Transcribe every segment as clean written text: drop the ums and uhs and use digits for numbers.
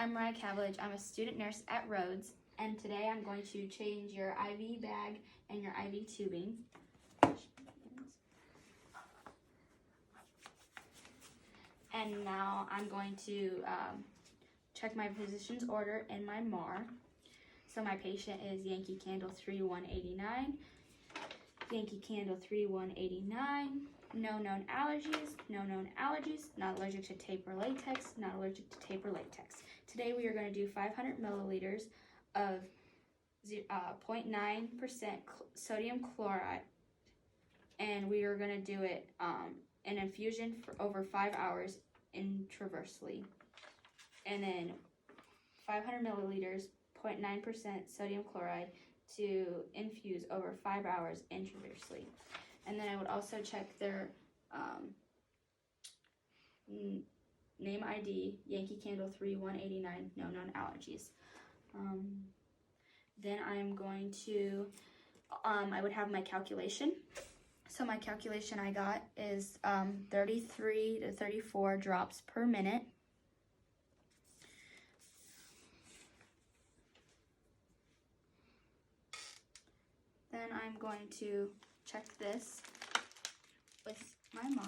I'm Mariah Cavillage. I'm a student nurse at Rhodes, and today I'm going to change your IV bag and your IV tubing. And now I'm going to check my physician's order and my MAR. So my patient is Yankee Candle 3189, Yankee Candle 3189. No known allergies, not allergic to tape or latex, not allergic to tape or latex. Today we are going to do 500 milliliters of 0.9% sodium chloride, and we are going to do it an infusion for over 5 hours intraversely. And then 500 milliliters, 0.9% sodium chloride to infuse over 5 hours intraversely. And then I would also check their name ID, Yankee Candle 3189, no known allergies. Then I'm going to, I would have my calculation. So my calculation I got is 33 to 34 drops per minute. Then I'm going to check this with my MAR.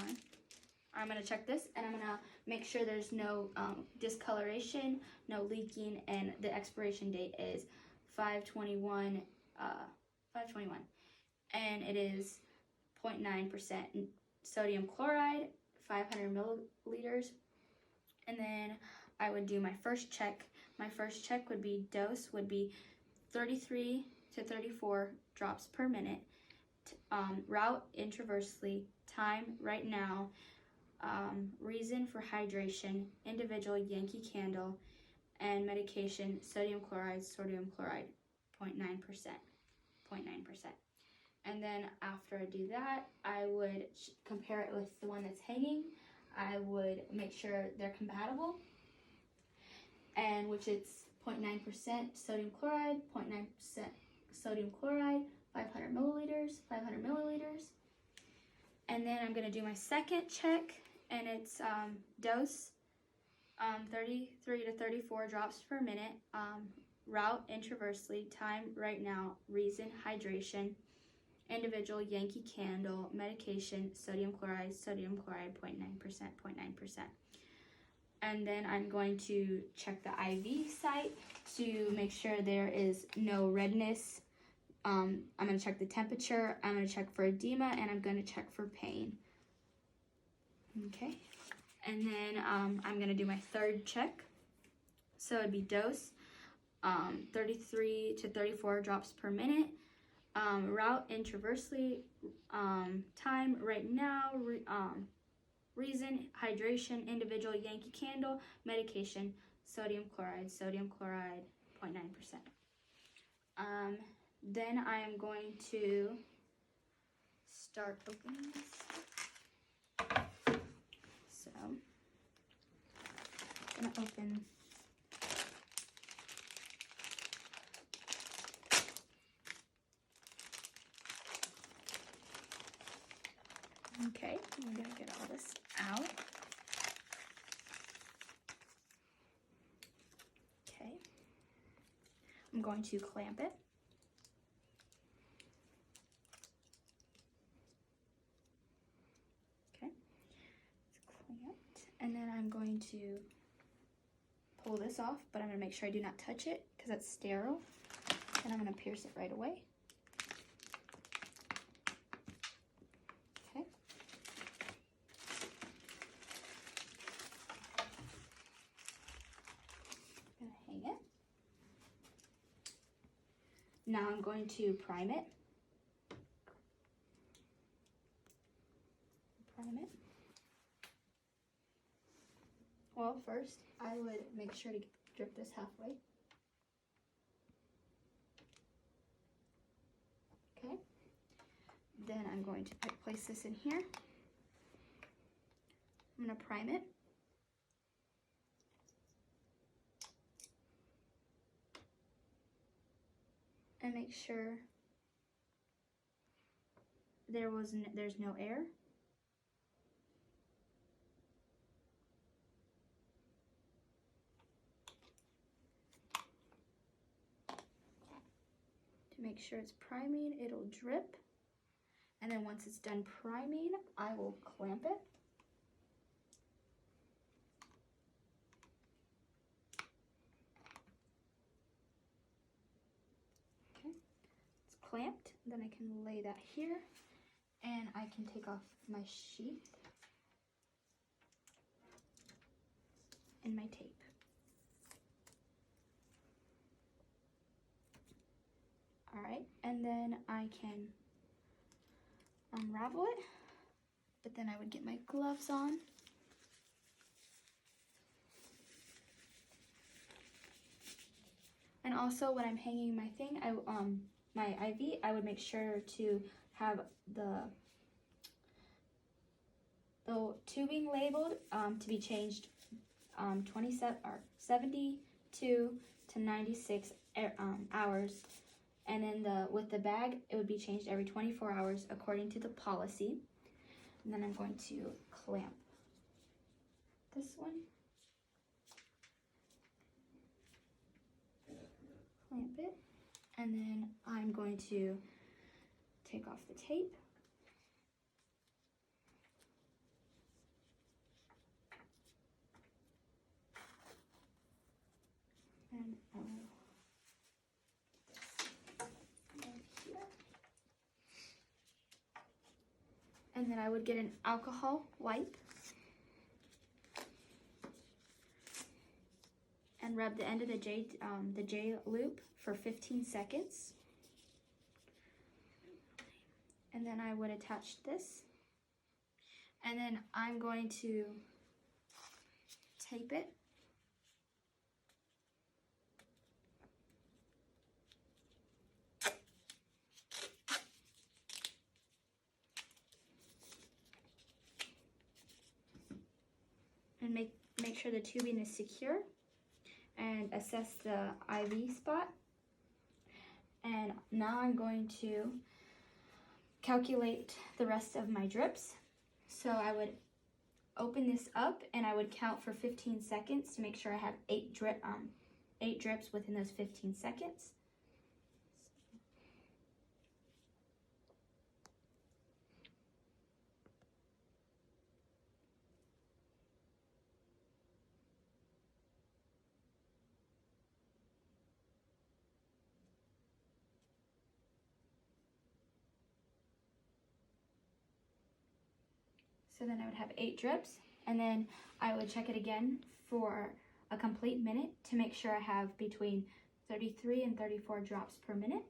I'm going to check this, and I'm going to make sure there's no discoloration, no leaking, and the expiration date is 5/21, and it is 0.9% sodium chloride, 500 milliliters. And then I would do my first check. My first check would be dose would be 33 to 34 drops per minute. Route intraversely, time right now, reason for hydration, individual Yankee Candle, and medication sodium chloride, 0.9%. And then after I do that, I would compare it with the one that's hanging. I would make sure they're compatible, and which it's 0.9% sodium chloride, 0.9% sodium chloride, 500 milliliters. And then I'm gonna do my second check, and it's dose 33 to 34 drops per minute, route intraversely, time right now, reason hydration, individual Yankee Candle, medication sodium chloride, 0.9%. And then I'm going to check the IV site to make sure there is no redness. I'm going to check the temperature, I'm going to check for edema, and I'm going to check for pain. Okay, and then I'm going to do my third check. So it'd be dose 33 to 34 drops per minute, route intraversely, time right now, reason hydration, individual Yankee Candle, medication sodium chloride, 0.9%. Then I am going to start opening this. So I'm gonna open okay, I'm gonna get all this out. Okay, I'm going to clamp it. Okay, it's clamped, and then I'm going to pull this off, but I'm gonna make sure I do not touch it because it's sterile, and I'm gonna pierce it right away. Now I'm going to prime it. Well, first I would make sure to drip this halfway. Okay. Then I'm going to place this in here. I'm going to prime it. And make sure there's no air. make sure it's priming, it'll drip. And then once it's done priming, I will clamp it. Okay, it's clamped. Then I can lay that here and I can take off my sheath and my tape. All right, and then I can unravel it, but then I would get my gloves on. And also when I'm hanging my thing, my IV, I would make sure to have the tubing labeled to be changed 72 to 96 hours. And then with the bag, it would be changed every 24 hours according to the policy. And then I'm going to clamp this one. Clamp it. And then I'm going to take off the tape. And and then I would get an alcohol wipe and rub the end of the J loop for 15 seconds. And then I would attach this. And then I'm going to tape it. And make sure the tubing is secure and assess the IV spot. And now I'm going to calculate the rest of my drips. So I would open this up and I would count for 15 seconds to make sure I have 8 drips within those 15 seconds. So then I would have 8 drips, and then I would check it again for a complete minute to make sure I have between 33 and 34 drops per minute.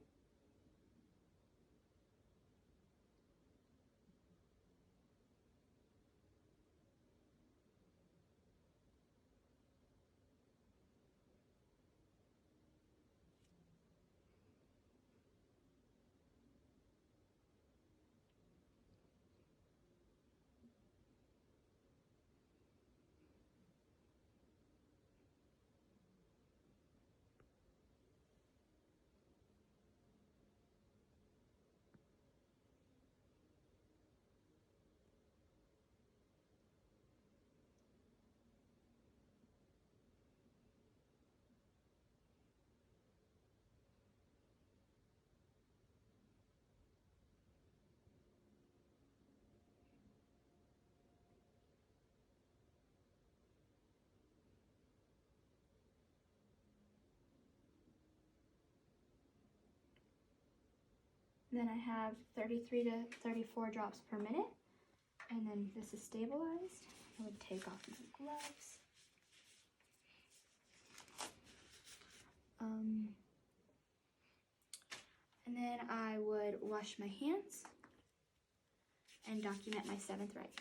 Then I have 33 to 34 drops per minute. And then this is stabilized. I would take off my gloves. And then I would wash my hands and document my 7th right.